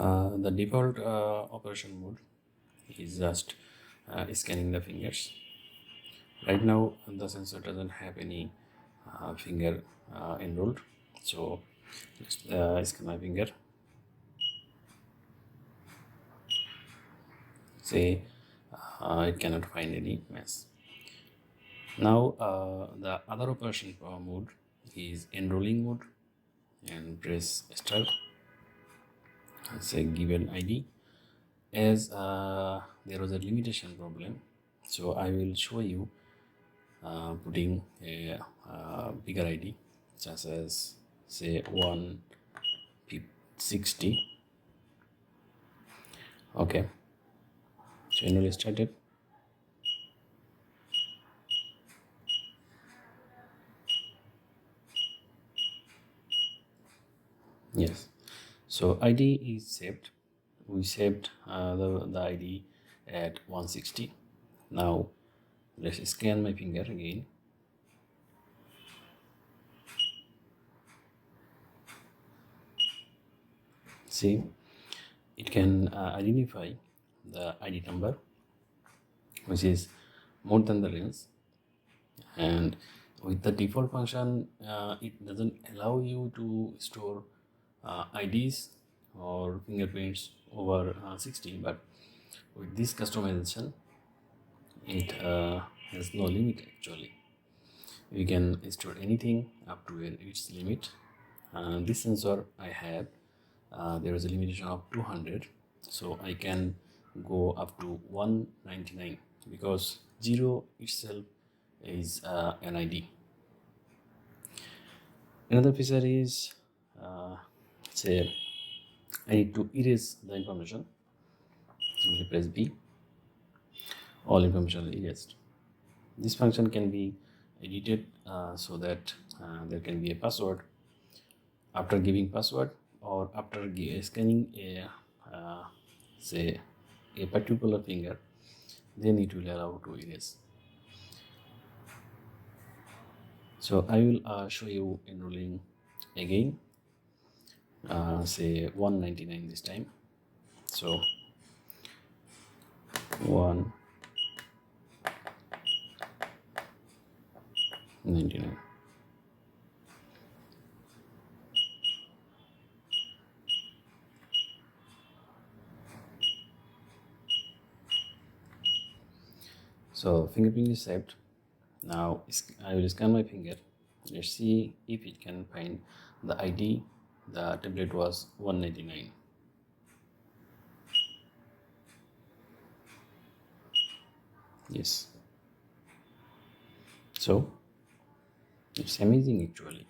The default operation mode is just scanning the fingers. Right now the sensor doesn't have any finger enrolled, so let's scan my finger. Say it cannot find any mess. Now the other operation mode is enrolling mode, and press start. Say given ID. As there was a limitation problem, so I will show you putting a bigger ID, such as say 160. Okay, so enroll started. Yes, so ID is saved. We saved the ID at 160. Now let's scan my finger again. See, it can identify the ID number, which is more than the range, and with the default function it doesn't allow you to store IDs or fingerprints over 60, but with this customization it has no limit. Actually, you can store anything up to its limit. This sensor I have, there is a limitation of 200, so I can go up to 199 because 0 itself is an ID. Another feature is say I need to erase the information. Simply press B. All information is erased. This function can be edited so that there can be a password. After giving password or after scanning a say a particular finger, then it will allow to erase. So I will show you enrolling again, say 199 this time. So 199. So fingerprint is saved. Now I will scan my finger. Let's see if it can find the ID. The tablet was 199. Yes. So it's amazing actually.